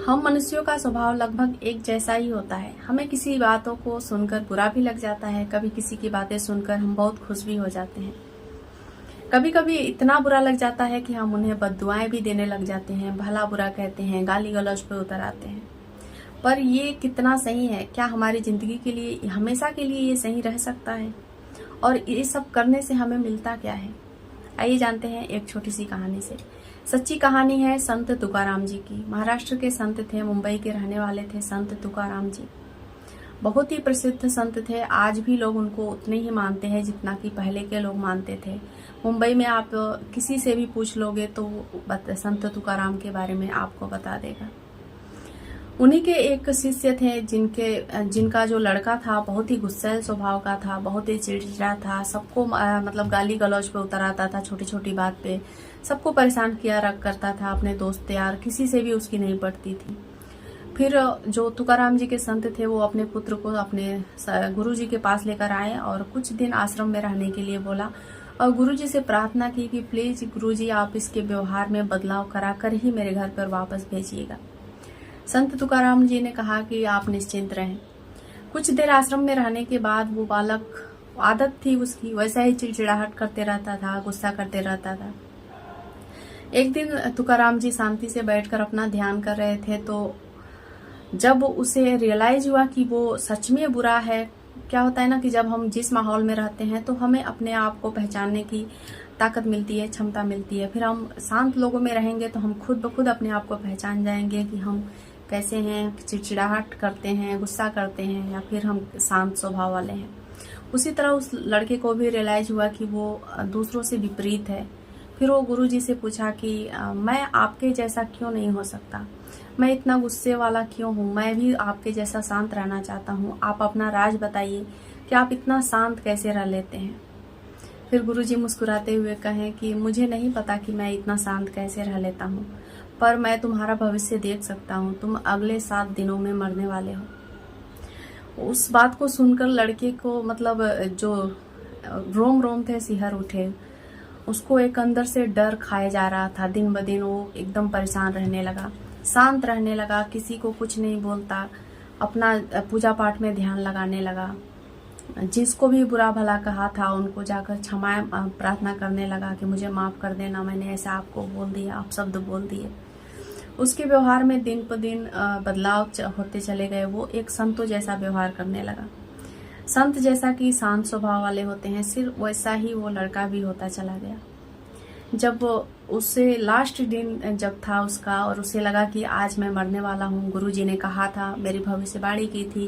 हम मनुष्यों का स्वभाव लगभग एक जैसा ही होता है। हमें किसी बातों को सुनकर बुरा भी लग जाता है, कभी किसी की बातें सुनकर हम बहुत खुश भी हो जाते हैं। कभी कभी इतना बुरा लग जाता है कि हम उन्हें बद्दुआएं भी देने लग जाते हैं, भला बुरा कहते हैं, गाली गलौज पे उतर आते हैं। पर ये कितना सही है? क्या हमारी जिंदगी के लिए हमेशा के लिए ये सही रह सकता है? और ये सब करने से हमें मिलता क्या है? आइए जानते हैं एक छोटी सी कहानी से। सच्ची कहानी है संत तुकाराम जी की। महाराष्ट्र के संत थे, मुंबई के रहने वाले थे संत तुकाराम जी। बहुत ही प्रसिद्ध संत थे। आज भी लोग उनको उतने ही मानते हैं जितना कि पहले के लोग मानते थे। मुंबई में आप किसी से भी पूछ लोगे तो संत तुकाराम के बारे में आपको बता देगा। उन्हीं के एक शिष्य थे जिनका जो लड़का था बहुत ही गुस्सैल स्वभाव का था, बहुत ही चिड़चिड़ा था, सबको मतलब गाली गलौज पे उतर आता था, छोटी छोटी बात पे सबको परेशान किया रख करता था। अपने दोस्त यार किसी से भी उसकी नहीं पड़ती थी। फिर जो तुकाराम जी के संत थे वो अपने पुत्र को अपने गुरु जी के पास लेकर आए और कुछ दिन आश्रम में रहने के लिए बोला और गुरु जी से प्रार्थना की कि प्लीज गुरु जी आप इसके व्यवहार में बदलाव कराकर ही मेरे घर पर वापस भेजिएगा। संत तुकाराम जी ने कहा कि आप निश्चिंत रहें। कुछ देर आश्रम में रहने के बाद वो बालक, आदत थी उसकी, वैसा ही चिड़चिड़ाहट करते रहता था, गुस्सा करते रहता था। एक दिन तुकाराम जी शांति से बैठकर अपना ध्यान कर रहे थे तो जब उसे रियलाइज हुआ कि वो सच में बुरा है। क्या होता है ना कि जब हम जिस माहौल में रहते हैं तो हमें अपने आप को पहचानने की ताकत मिलती है, क्षमता मिलती है। फिर हम शांत लोगों में रहेंगे तो हम खुद ब खुद अपने आप को पहचान जाएंगे कि हम कैसे हैं, चिड़चिड़ाहट करते हैं, गुस्सा करते हैं या फिर हम शांत स्वभाव वाले हैं। उसी तरह उस लड़के को भी रियलाइज हुआ कि वो दूसरों से विपरीत है। फिर वो गुरु जी से पूछा कि मैं आपके जैसा क्यों नहीं हो सकता, मैं इतना गुस्से वाला क्यों हूँ, मैं भी आपके जैसा शांत रहना चाहता हूँ, आप अपना राज बताइए कि आप इतना शांत कैसे रह लेते हैं। फिर गुरुजी मुस्कुराते हुए कहे कि मुझे नहीं पता कि मैं इतना शांत कैसे रह लेता हूँ, पर मैं तुम्हारा भविष्य देख सकता हूँ, तुम अगले 7 दिनों में मरने वाले हो। उस बात को सुनकर लड़के को मतलब जो रोम रोम थे सिहर उठे। उसको एक अंदर से डर खाए जा रहा था। दिन ब दिन वो एकदम परेशान रहने लगा, शांत रहने लगा, किसी को कुछ नहीं बोलता, अपना पूजा पाठ में ध्यान लगाने लगा। जिसको भी बुरा भला कहा था उनको जाकर क्षमा प्रार्थना करने लगा कि मुझे माफ कर देना, मैंने ऐसा आपको बोल दिया, आप शब्द बोल दिए। उसके व्यवहार में दिन पर दिन बदलाव होते चले गए। वो एक संतों जैसा व्यवहार करने लगा। संत जैसा कि शांत स्वभाव वाले होते हैं, सिर्फ वैसा ही वो लड़का भी होता चला गया। जब उससे लास्ट दिन जब था उसका और उसे लगा कि आज मैं मरने वाला हूँ, गुरुजी ने कहा था, मेरी भविष्यवाणी की थी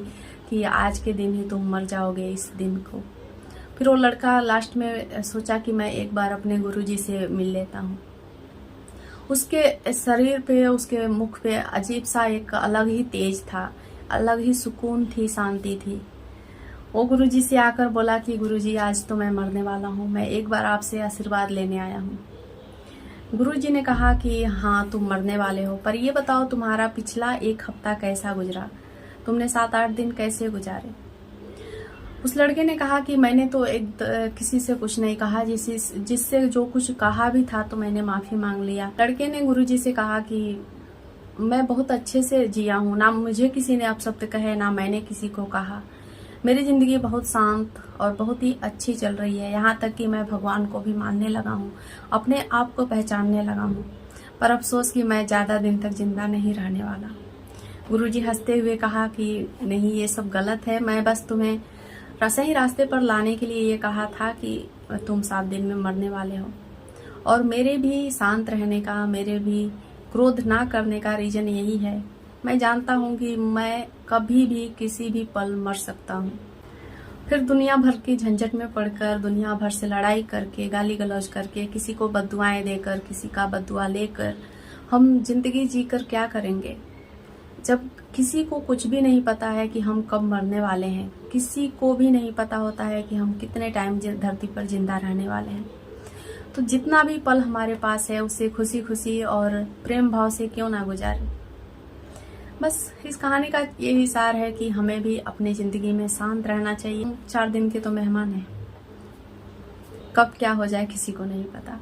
कि आज के दिन ही तुम मर जाओगे, इस दिन को। फिर वो लड़का लास्ट में सोचा कि मैं एक बार अपने गुरुजी से मिल लेता हूँ। उसके शरीर पे, उसके मुख पे अजीब सा एक अलग ही तेज था, अलग ही सुकून थी, शांति थी। वो गुरुजी से आकर बोला कि गुरुजी आज तो मैं मरने वाला हूँ, मैं एक बार आपसे आशीर्वाद लेने आया हूँ। गुरुजी ने कहा कि हाँ तुम मरने वाले हो, पर ये बताओ तुम्हारा पिछला 1 हफ्ता कैसा गुजरा, तुमने 7-8 दिन कैसे गुजारे। उस लड़के ने कहा कि मैंने तो किसी से कुछ नहीं कहा, जिससे जो कुछ कहा भी था तो मैंने माफी मांग लिया। लड़के ने गुरुजी से कहा कि मैं बहुत अच्छे से जिया हूँ, ना मुझे किसी ने अपशब्द कहे, ना मैंने किसी को कहा। मेरी जिंदगी बहुत शांत और बहुत ही अच्छी चल रही है, यहाँ तक कि मैं भगवान को भी मानने लगा हूँ, अपने आप को पहचानने लगा हूँ। पर अफसोस कि मैं ज्यादा दिन तक जिंदा नहीं रहने वाला। गुरुजी हंसते हुए कहा कि नहीं, ये सब गलत है, मैं बस तुम्हें सही रास्ते पर लाने के लिए ये कहा था कि तुम 7 दिन में मरने वाले हो। और मेरे भी शांत रहने का, मेरे भी क्रोध ना करने का रीजन यही है। मैं जानता हूँ कि मैं कभी भी किसी भी पल मर सकता हूँ। फिर दुनिया भर की झंझट में पड़कर, दुनिया भर से लड़ाई करके, गाली गलौज करके, किसी को बद्दुआएं देकर, किसी का बद्दुआ लेकर हम जिंदगी जीकर क्या करेंगे? जब किसी को कुछ भी नहीं पता है कि हम कब मरने वाले हैं, किसी को भी नहीं पता होता है कि हम कितने टाइम धरती पर जिंदा रहने वाले हैं, तो जितना भी पल हमारे पास है उसे खुशी खुशी और प्रेम भाव से क्यों ना गुजारें। बस इस कहानी का यही सार है कि हमें भी अपनी जिंदगी में शांत रहना चाहिए। 4 दिन के तो मेहमान हैं, कब क्या हो जाए किसी को नहीं पता।